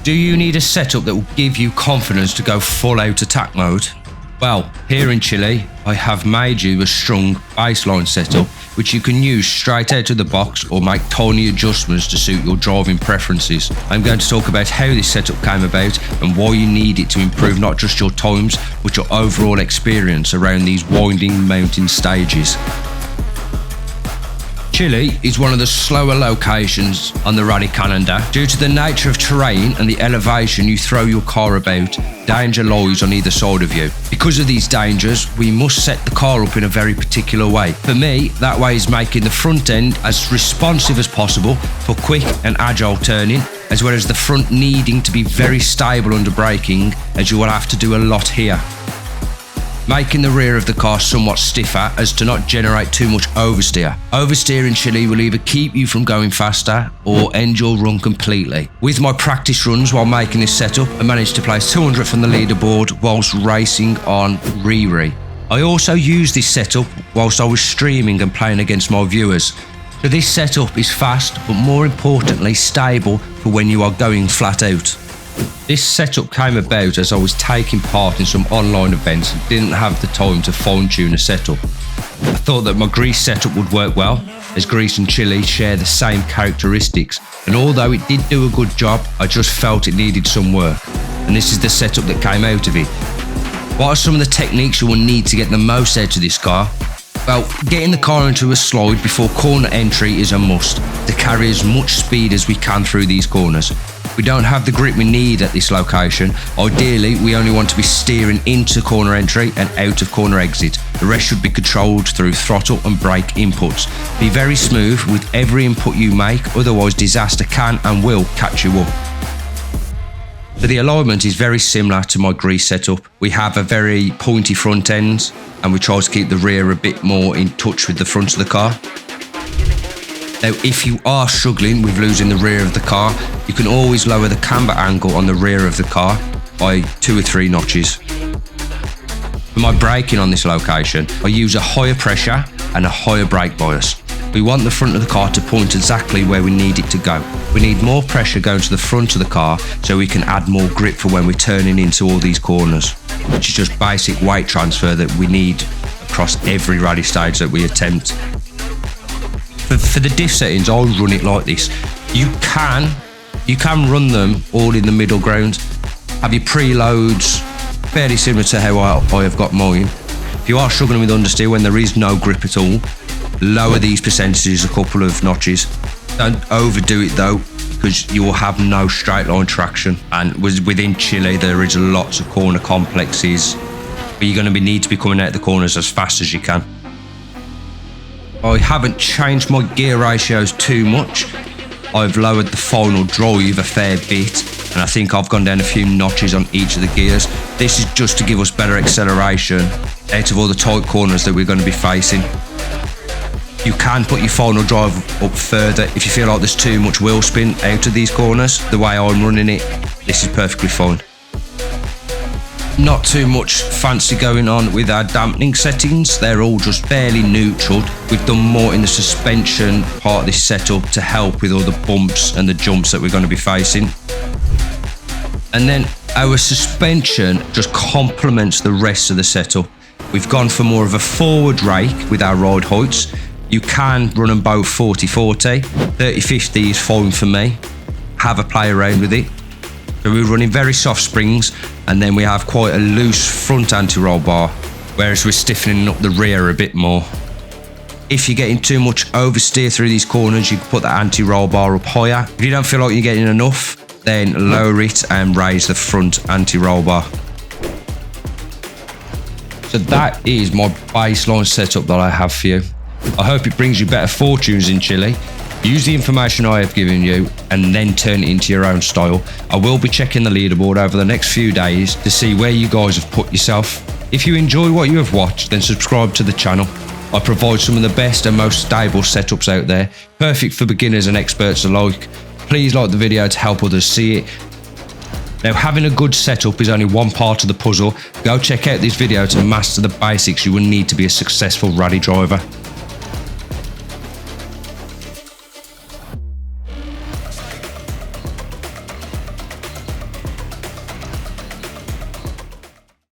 Do you need a setup that will give you confidence to go full out attack mode? Well, here in Chile, I have made you a strong baseline setup which you can use straight out of the box or make tiny adjustments to suit your driving preferences. I'm going to talk about how this setup came about and why you need it to improve not just your times but your overall experience around these winding mountain stages. Chile is one of the slower locations on the rally calendar. Due to the nature of terrain and the elevation you throw your car about, danger lies on either side of you. Because of these dangers, we must set the car up in a very particular way. For me, that way is making the front end as responsive as possible for quick and agile turning, as well as the front needing to be very stable under braking, as you will have to do a lot here. Making the rear of the car somewhat stiffer as to not generate too much oversteer. Oversteer in Chile will either keep you from going faster or end your run completely. With my practice runs while making this setup, I managed to place 200th on the leaderboard whilst racing on Riri. I also used this setup whilst I was streaming and playing against my viewers. So this setup is fast but more importantly stable for when you are going flat out. This setup came about as I was taking part in some online events and didn't have the time to fine-tune a setup. I thought that my grease setup would work well, as Greece and Chile share the same characteristics, and although it did do a good job, I just felt it needed some work, and this is the setup that came out of it. What are some of the techniques you will need to get the most out of this car? Well, getting the car into a slide before corner entry is a must, to carry as much speed as we can through these corners. We don't have the grip we need at this location. Ideally, we only want to be steering into corner entry and out of corner exit. The rest should be controlled through throttle and brake inputs. Be very smooth with every input you make, otherwise disaster can and will catch you up. So the alignment is very similar to my grease setup. We have a very pointy front end and we try to keep the rear a bit more in touch with the front of the car. Now, if you are struggling with losing the rear of the car, you can always lower the camber angle on the rear of the car by 2 or 3 notches. For my braking on this location, I use a higher pressure and a higher brake bias. We want the front of the car to point exactly where we need it to go. We need more pressure going to the front of the car so we can add more grip for when we're turning into all these corners, which is just basic weight transfer that we need across every rally stage that we attempt. For the diff settings, I'll run it like this. You can run them all in the middle ground. Have your preloads fairly similar to how I have got mine. If you are struggling with understeer when there is no grip at all, lower these percentages a couple of notches. Don't overdo it though, because you will have no straight line traction. And within Chile, there is lots of corner complexes where you're going to need to be coming out the corners as fast as you can. I haven't changed my gear ratios too much. I've lowered the final drive a fair bit, and I think I've gone down a few notches on each of the gears. This is just to give us better acceleration out of all the tight corners that we're going to be facing. You can put your final drive up further if you feel like there's too much wheel spin out of these corners. The way I'm running it, this is perfectly fine. Not too much fancy going on with our dampening settings. They're all just fairly neutral. We've done more in the suspension part of this setup to help with all the bumps and the jumps that we're going to be facing. And then our suspension just complements the rest of the setup. We've gone for more of a forward rake with our ride heights. You can run them both 40-40. 30-50 is fine for me. Have a play around with it. So we're running very soft springs, and then we have quite a loose front anti-roll bar, whereas we're stiffening up the rear a bit more. If you're getting too much oversteer through these corners, you can put the anti-roll bar up higher. If you don't feel like you're getting enough, then lower it and raise the front anti-roll bar. So that is my baseline setup that I have for you. I hope it brings you better fortunes in Chile. Use the information I have given you and then turn it into your own style. I will be checking the leaderboard over the next few days to see where you guys have put yourself. If you enjoy what you have watched, then subscribe to the channel. I provide some of the best and most stable setups out there, perfect for beginners and experts alike. Please like the video to help others see it. Now, having a good setup is only one part of the puzzle. Go check out this video to master the basics you will need to be a successful rally driver.